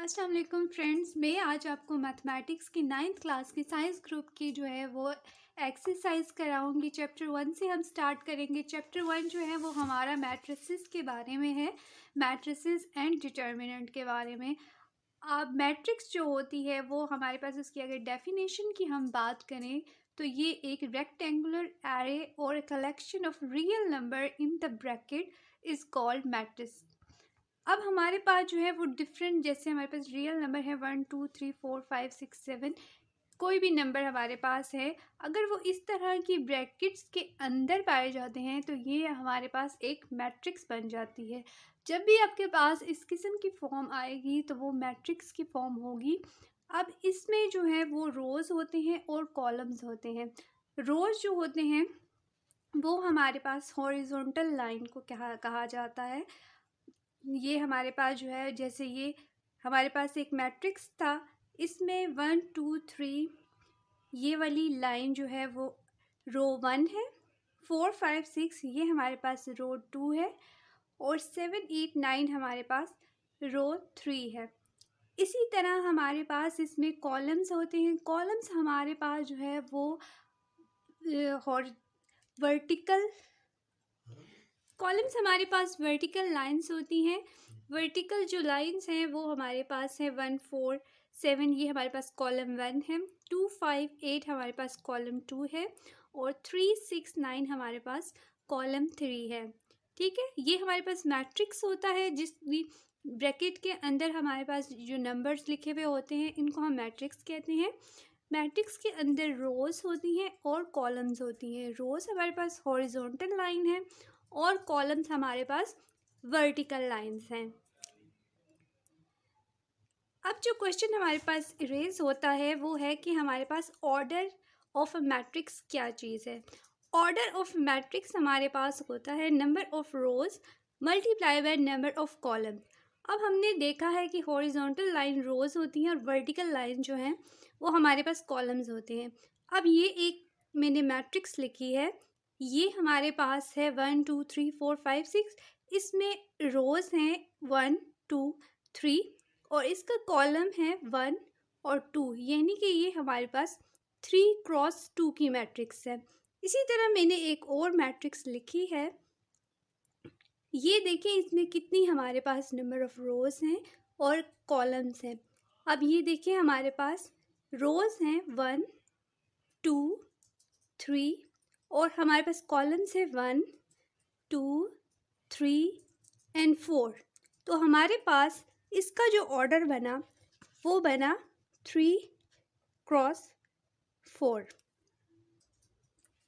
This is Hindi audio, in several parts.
अस्सलाम वालेकुम फ्रेंड्स। मैं आज आपको मैथमेटिक्स की 9th क्लास की साइंस ग्रुप की जो है वो एक्सरसाइज कराऊंगी। चैप्टर 1 से हम स्टार्ट करेंगे। चैप्टर 1 जो है वो हमारा मैट्रिसेस के बारे में है, मैट्रिसेस एंड डिटर्मिनेंट के बारे में। अब मैट्रिक्स जो होती है वो हमारे पास, उसकी अगर डेफिनेशन की हम बात करें तो ये एक रेक्टेंगुलर एरे और collection of real number in the bracket is called matrix. अब हमारे पास जो है वो डिफरेंट, जैसे हमारे पास रियल नंबर है 1 2 3 4 5 6 7, कोई भी नंबर हमारे पास है, अगर वो इस तरह की ब्रैकेट्स के अंदर पाए जाते हैं तो ये हमारे पास एक मैट्रिक्स बन जाती है। जब भी आपके पास इस किस्म की फॉर्म आएगी तो वो मैट्रिक्स की फॉर्म होगी। अब इसमें जो है वो रोज़ होते हैं और कॉलम्स होते हैं। रोज़ जो होते हैं वो हमारे पास हॉरिजॉन्टल लाइन को कहा कहा जाता है। ये हमारे पास जो है, जैसे ये हमारे पास एक मैट्रिक्स था, इसमें 1 2 3 ये वाली लाइन जो है वो रो 1 है, 4 5 6 ये हमारे पास रो 2 है और 7 8 9 हमारे पास रो 3 है। इसी तरह हमारे पास इसमें कॉलम्स होते हैं। कॉलम्स हमारे पास जो है वो वर्टिकल कॉलम्स हमारे पास वर्टिकल लाइंस होती हैं। वर्टिकल जो लाइंस हैं वो हमारे पास है 1 4 7, ये हमारे पास कॉलम 1 है, 2 5 8 हमारे पास कॉलम 2 है और 3 6 9 हमारे पास कॉलम 3 है। ठीक है, ये हमारे पास मैट्रिक्स होता है। जिस भी ब्रैकेट के अंदर हमारे पास जो नंबर्स लिखे हुए होते हैं इनको हम मैट्रिक्स कहते हैं। मैट्रिक्स के अंदर रोज़ होती हैं और कॉलम्स होती हैं। रोज़ हमारे पास हॉरिजॉन्टल लाइन है और कॉलम्स हमारे पास वर्टिकल लाइंस हैं। अब जो क्वेश्चन हमारे पास रेज होता है वो है कि हमारे पास ऑर्डर ऑफ अ मैट्रिक्स क्या चीज़ है। ऑर्डर ऑफ मैट्रिक्स हमारे पास होता है number of rose multiply by number of column. अब हमने देखा है कि हॉरिजॉन्टल लाइन रोज होती हैं और वर्टिकल लाइन जो हैं वो हमारे पास कॉलम्स होते हैं। अब ये एक मैंने मैट्रिक्स लिखी है, ये हमारे पास है 1 2 3 4 5 6, इसमें रोज हैं 1 2 3 और इसका कॉलम है 1 और 2, यानी कि ये हमारे पास 3 क्रॉस 2 की मैट्रिक्स है। इसी तरह मैंने एक और मैट्रिक्स लिखी है, ये देखिए इसमें कितनी हमारे पास नंबर ऑफ रोज हैं और कॉलम्स हैं। अब ये देखिए हमारे पास रोज हैं 1 2 3 और हमारे पास कॉलम्स है 1 2 3 एंड 4। तो हमारे पास इसका जो ऑर्डर बना वो बना 3 क्रॉस 4।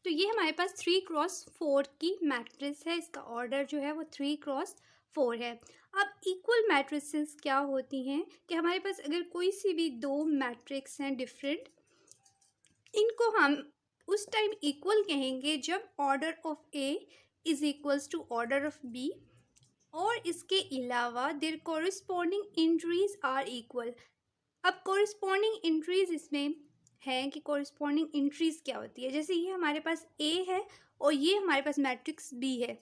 तो ये हमारे पास 3 क्रॉस 4 की मैट्रिक्स है। इसका ऑर्डर जो है वो 3 क्रॉस 4 है। अब इक्वल मैट्रिसेस क्या होती हैं कि हमारे पास अगर कोई सी भी दो मैट्रिक्स हैं डिफरेंट, इनको हम उस टाइम इक्वल कहेंगे जब order of A is equals to order of B और इसके अलावा there corresponding entries are equal. अब कॉरिस्पॉन्डिंग एंट्रीज इसमें है कि कॉरिस्पॉन्डिंग एंट्रीज क्या होती है। जैसे ये हमारे पास ए है और ये हमारे पास मैट्रिक्स बी है।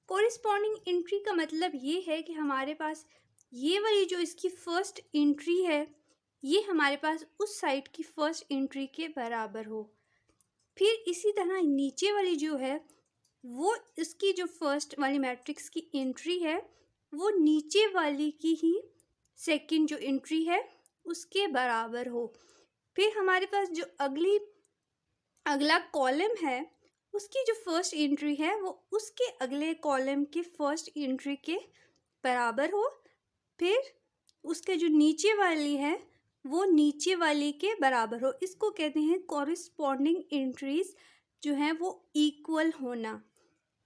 कॉरिस्पॉन्डिंग एंट्री का मतलब ये है कि हमारे पास ये वाली जो इसकी फर्स्ट एंट्री है ये हमारे पास उस साइड की फर्स्ट एंट्री के बराबर हो। फिर इसी तरह नीचे वाली जो है वो इसकी जो फर्स्ट वाली मैट्रिक्स की एंट्री है वो नीचे वाली की ही सेकंड जो एंट्री है उसके बराबर हो। फिर हमारे पास जो अगला कॉलम है उसकी जो फर्स्ट एंट्री है वो उसके अगले कॉलम के फर्स्ट एंट्री के बराबर हो। फिर उसके जो नीचे वाली है वो नीचे वाली के बराबर हो। इसको कहते हैं कॉरिस्पॉन्डिंग एंट्रीज जो हैं वो इक्वल होना।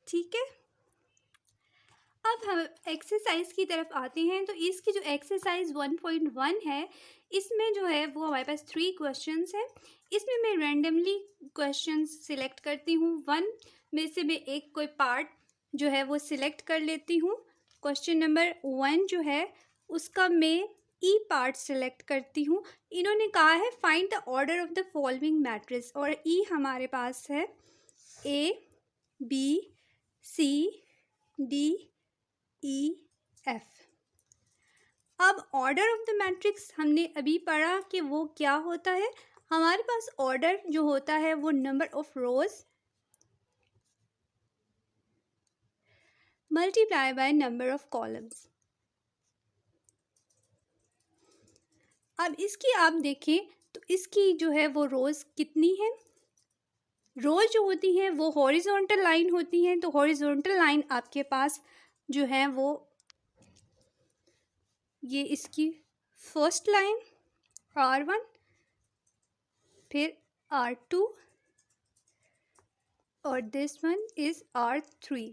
ठीक है, अब हम एक्सरसाइज की तरफ आते हैं। तो इसकी जो एक्सरसाइज 1.1 है इसमें जो है वो हमारे पास 3 क्वेश्चंस हैं। इसमें मैं रैंडमली क्वेश्चंस सिलेक्ट करती हूँ। 1 में से मैं एक कोई पार्ट जो है वो सिलेक्ट कर लेती हूँ। क्वेश्चन नंबर 1 जो है उसका मैं ई पार्ट सिलेक्ट करती हूँ। इन्होंने कहा है find the order of the following matrix और ई हमारे पास है A B C D E F. अब ऑर्डर ऑफ द मैट्रिक्स हमने अभी पढ़ा कि वो क्या होता है। हमारे पास ऑर्डर जो होता है वो number of rose multiply by number of columns. अब इसकी आप देखें तो इसकी जो है वो रोज कितनी है। रोज जो होती हैं वो हॉरिजॉन्टल लाइन होती हैं, तो हॉरिजॉन्टल लाइन आपके पास जो है वो ये इसकी फर्स्ट लाइन R1, फिर R2 और दिस वन इज R3।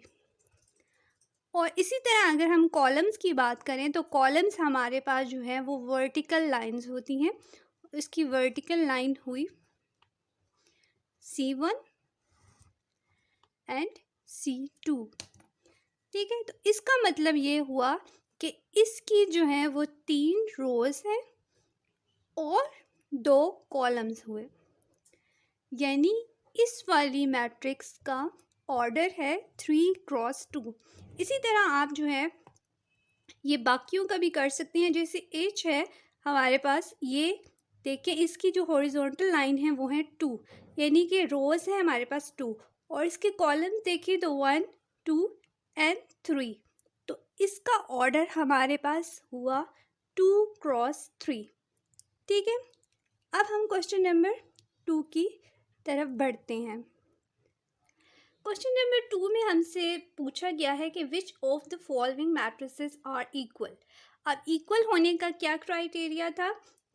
और इसी तरह अगर हम कॉलम्स की बात करें तो कॉलम्स हमारे पास जो है वो वर्टिकल लाइंस होती हैं। इसकी वर्टिकल लाइन हुई C1 एंड C2। ठीक है, तो इसका मतलब ये हुआ कि इसकी जो है वो 3 रोज हैं और 2 कॉलम्स हुए, यानी इस वाली मैट्रिक्स का ऑर्डर है 3x2। इसी तरह आप जो है ये बाकियों का भी कर सकते हैं। जैसे H है हमारे पास, ये देखिए इसकी जो हॉरिजॉन्टल लाइन है वो है 2, यानी कि रोज है हमारे पास 2 और इसके कॉलम देखिए तो 1, 2 एंड 3। तो इसका ऑर्डर हमारे पास हुआ 2x3। ठीक है, अब हम क्वेश्चन नंबर 2 की तरफ बढ़ते हैं। क्वेश्चन नंबर 2 में हमसे पूछा गया है कि which of the following matrices are equal. अब इक्वल होने का क्या क्राइटेरिया था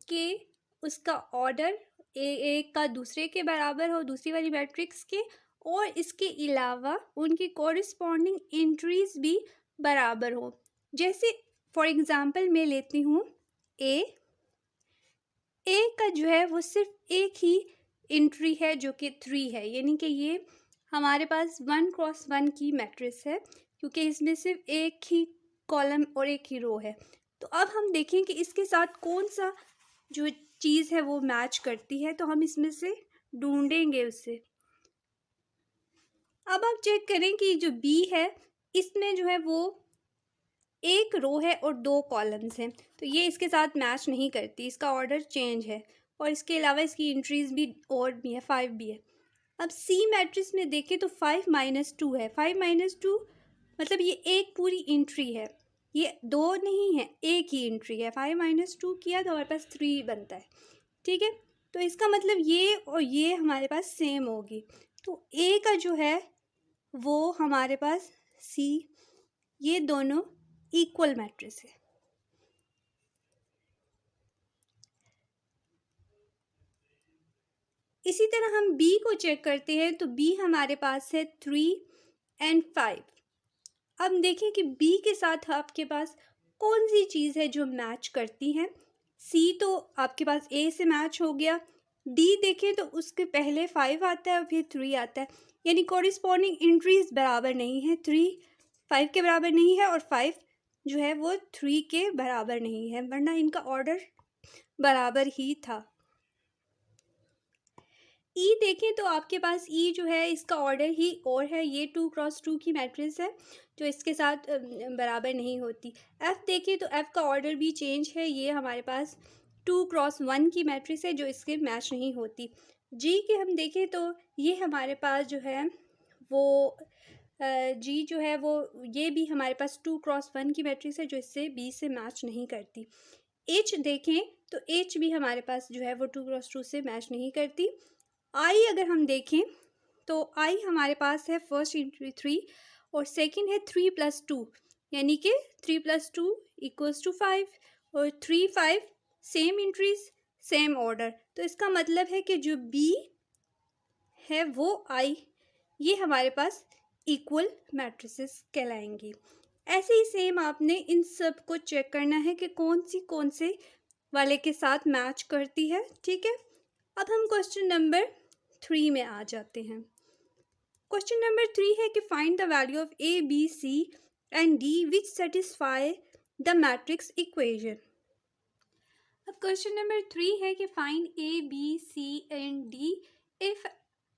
कि उसका ऑर्डर एक का दूसरे के बराबर हो, दूसरी वाली मैट्रिक्स के, और इसके अलावा उनकी कॉरिस्पॉन्डिंग एंट्रीज भी बराबर हो। जैसे फॉर एग्जांपल मैं लेती हूँ ए का जो है वो सिर्फ एक ही एंट्री है जो कि 3 है, यानी कि ये हमारे पास 1x1 की मैट्रिक्स है क्योंकि इसमें सिर्फ एक ही कॉलम और एक ही रो है। तो अब हम देखें कि इसके साथ कौन सा जो चीज़ है वो मैच करती है, तो हम इसमें से ढूंढेंगे उससे। अब आप चेक करें कि जो बी है इसमें जो है वो एक रो है और 2 कॉलम्स हैं, तो ये इसके साथ मैच नहीं करती, इसका ऑर्डर चेंज है और इसके अलावा इसकी एंट्रीज भी और भी है, 5 भी है। अब सी मैट्रिक्स में देखें तो 5 - 2 है। 5 - 2 मतलब ये एक पूरी एंट्री है, ये 2 नहीं है, एक ही एंट्री है। 5 - 2 किया तो हमारे पास 3 बनता है। ठीक है, तो इसका मतलब ये और ये हमारे पास सेम होगी, तो ए का जो है वो हमारे पास सी, ये दोनों इक्वल मैट्रिक्स है। इसी तरह हम बी को चेक करते हैं तो बी हमारे पास है 3 एंड 5। अब देखें कि बी के साथ आपके पास कौन सी चीज़ है जो मैच करती है। सी तो आपके पास ए से मैच हो गया, डी देखें तो उसके पहले 5 आता है और फिर 3 आता है, यानी कॉरिस्पॉन्डिंग एंट्रीज बराबर नहीं है। 3 5 के बराबर नहीं है और 5 जो है वो 3 के बराबर नहीं है, वरना इनका ऑर्डर बराबर ही था। ई देखें तो आपके पास ई जो है इसका ऑर्डर ही और है, ये 2x2 की मैट्रिक्स है जो इसके साथ बराबर नहीं होती। एफ़ देखें तो एफ़ का ऑर्डर भी चेंज है, ये हमारे पास 2x1 की मैट्रिक्स है जो इसके मैच नहीं होती। जी के हम देखें तो ये हमारे पास जो है वो जी जो है वो ये भी हमारे पास 2x1 की मैट्रिक्स है जो इससे बी से मैच नहीं करती। एच देखें तो एच भी हमारे पास जो है वो 2x2 से मैच नहीं करती। आई अगर हम देखें तो आई हमारे पास है फर्स्ट एंट्री 3 और सेकंड है 3 + 2, यानी कि 3 + 2 = 5 और 3 5 सेम एंट्रीज सेम ऑर्डर, तो इसका मतलब है कि जो बी है वो आई, ये हमारे पास इक्वल मैट्रिसेस कहलाएंगी। ऐसे ही सेम आपने इन सब को चेक करना है कि कौन से वाले के साथ मैच करती है। ठीक है, अब हम क्वेश्चन नंबर 3 में आ जाते हैं। क्वेश्चन नंबर 3 है कि find the value of A B C and D which satisfy the matrix equation. अब क्वेश्चन नंबर 3 है कि find A B C and D if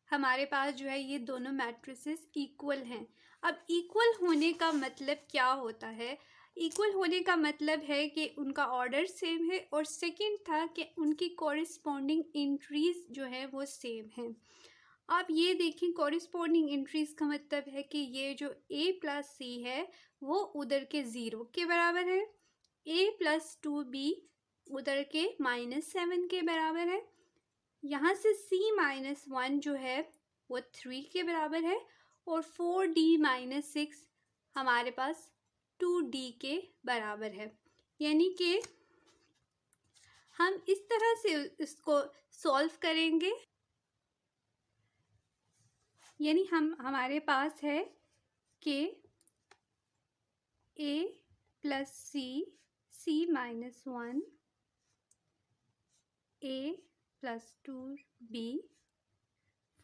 हमारे पास जो है ये दोनों मैट्रिसेस इक्वल हैं। अब इक्वल होने का मतलब क्या होता है, इक्वल होने का मतलब है कि उनका ऑर्डर सेम है, और सेकंड था कि उनकी कॉरिस्पॉन्डिंग एंट्रीज जो है वो सेम है। आप ये देखें, कॉरिस्पॉन्डिंग एंट्रीज का मतलब है कि ये जो a प्लस सी है वो उधर के 0 के बराबर है, a प्लस 2b उधर के -7 के बराबर है, यहाँ से c-1 जो है वो 3 के बराबर है, और 4d-6 हमारे पास 2d के बराबर है। यानी कि हम इस तरह से इसको सॉल्व करेंगे, यानी हमारे पास है कि a plus c-1 a plus 2b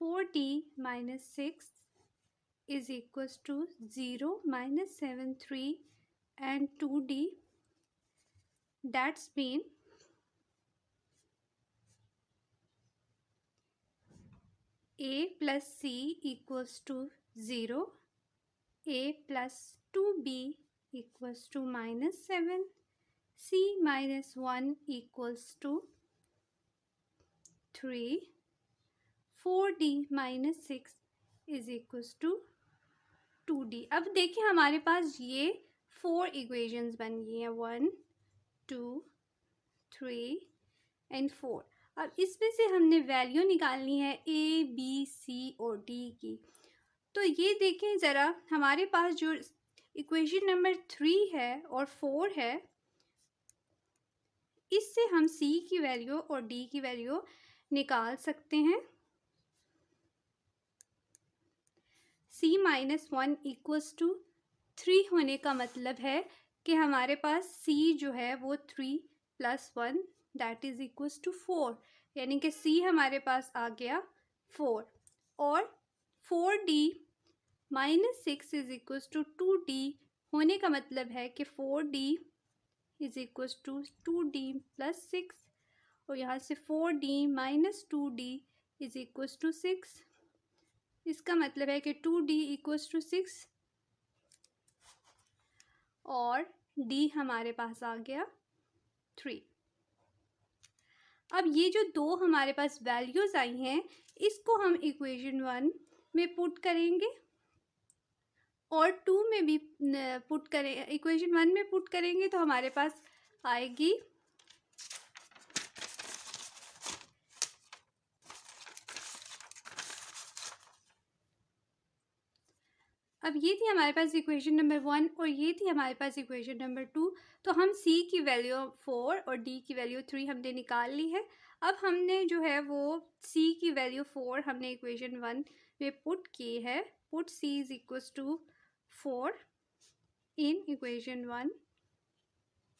4d-6 is equals to 0 -7 3 and 2d. That's mean a plus c equals to 0, a plus 2b equals to -7, c -1 equals to 3, 4d-6 is equals to 2d। अब देखिए हमारे पास ये 4 इक्वेशंस बन गई हैं, 1 2 3 एंड 4। अब इसमें से हमने वैल्यू निकालनी है a b c और d की। तो ये देखें ज़रा, हमारे पास जो इक्वेशन नंबर 3 है और 4 है, इससे हम c की वैल्यू और d की वैल्यू निकाल सकते हैं। c-1 इक्वल्स टू 3 होने का मतलब है कि हमारे पास c जो है वो 3 + 1 दैट इज़ इक्वल्स टू 4, यानी कि c हमारे पास आ गया 4, और 4d-6 is equals to 2d होने का मतलब है कि 4d is equals to 2d + 6, और यहाँ से 4d - 2d is equals to 6। इसका मतलब है कि 2d इक्वल्स टू 6 और d हमारे पास आ गया 3। अब ये जो दो हमारे पास वैल्यूज़ आई हैं, इसको हम इक्वेशन 1 में पुट करेंगे और 2 में भी पुट करें, इक्वेशन 1 में पुट करेंगे तो हमारे पास आएगी अब ये थी हमारे पास इक्वेशन नंबर 1 और ये थी हमारे पास इक्वेशन नंबर 2। तो हम c की वैल्यू 4 और d की वैल्यू 3 हमने निकाल ली है। अब हमने जो है वो c की वैल्यू 4 हमने इक्वेशन 1 में पुट की है। Put c is equals to 4 in equation 1।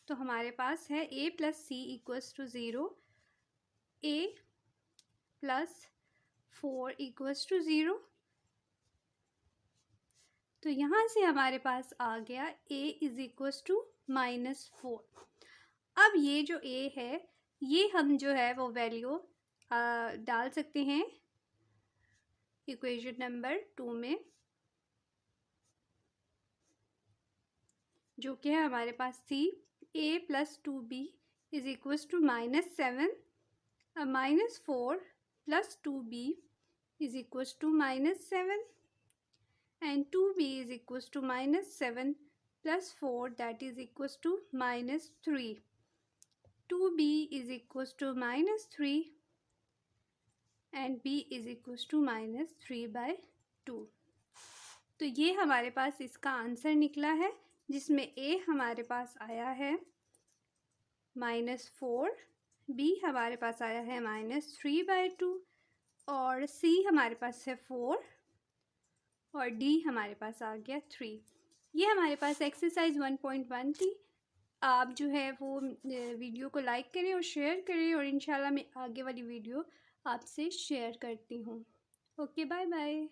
तो हमारे पास है a plus C equals to 0, a plus 4 equals to 0। तो यहाँ से हमारे पास आ गया a इज़ इक्वल्स टू -4। अब ये जो a है, ये हम जो है वो वैल्यू डाल सकते हैं इक्वेशन नंबर 2 में, जो कि है हमारे पास थी a plus 2b is equals to -7, -4 plus 2b is equals to -7, and 2b is equals to -7 plus 4 that is equals to -3. 2b is equals to -3 and b is equals to -3/2। तो ये हमारे पास इसका आंसर निकला है, जिसमें a हमारे पास आया है -4, b हमारे पास आया है -3/2 और c हमारे पास है 4 और D हमारे पास आ गया 3। ये हमारे पास एक्सरसाइज 1.1 थी। आप जो है वो वीडियो को लाइक करें और शेयर करें, और इंशाल्लाह मैं आगे वाली वीडियो आपसे शेयर करती हूँ। Okay, bye bye.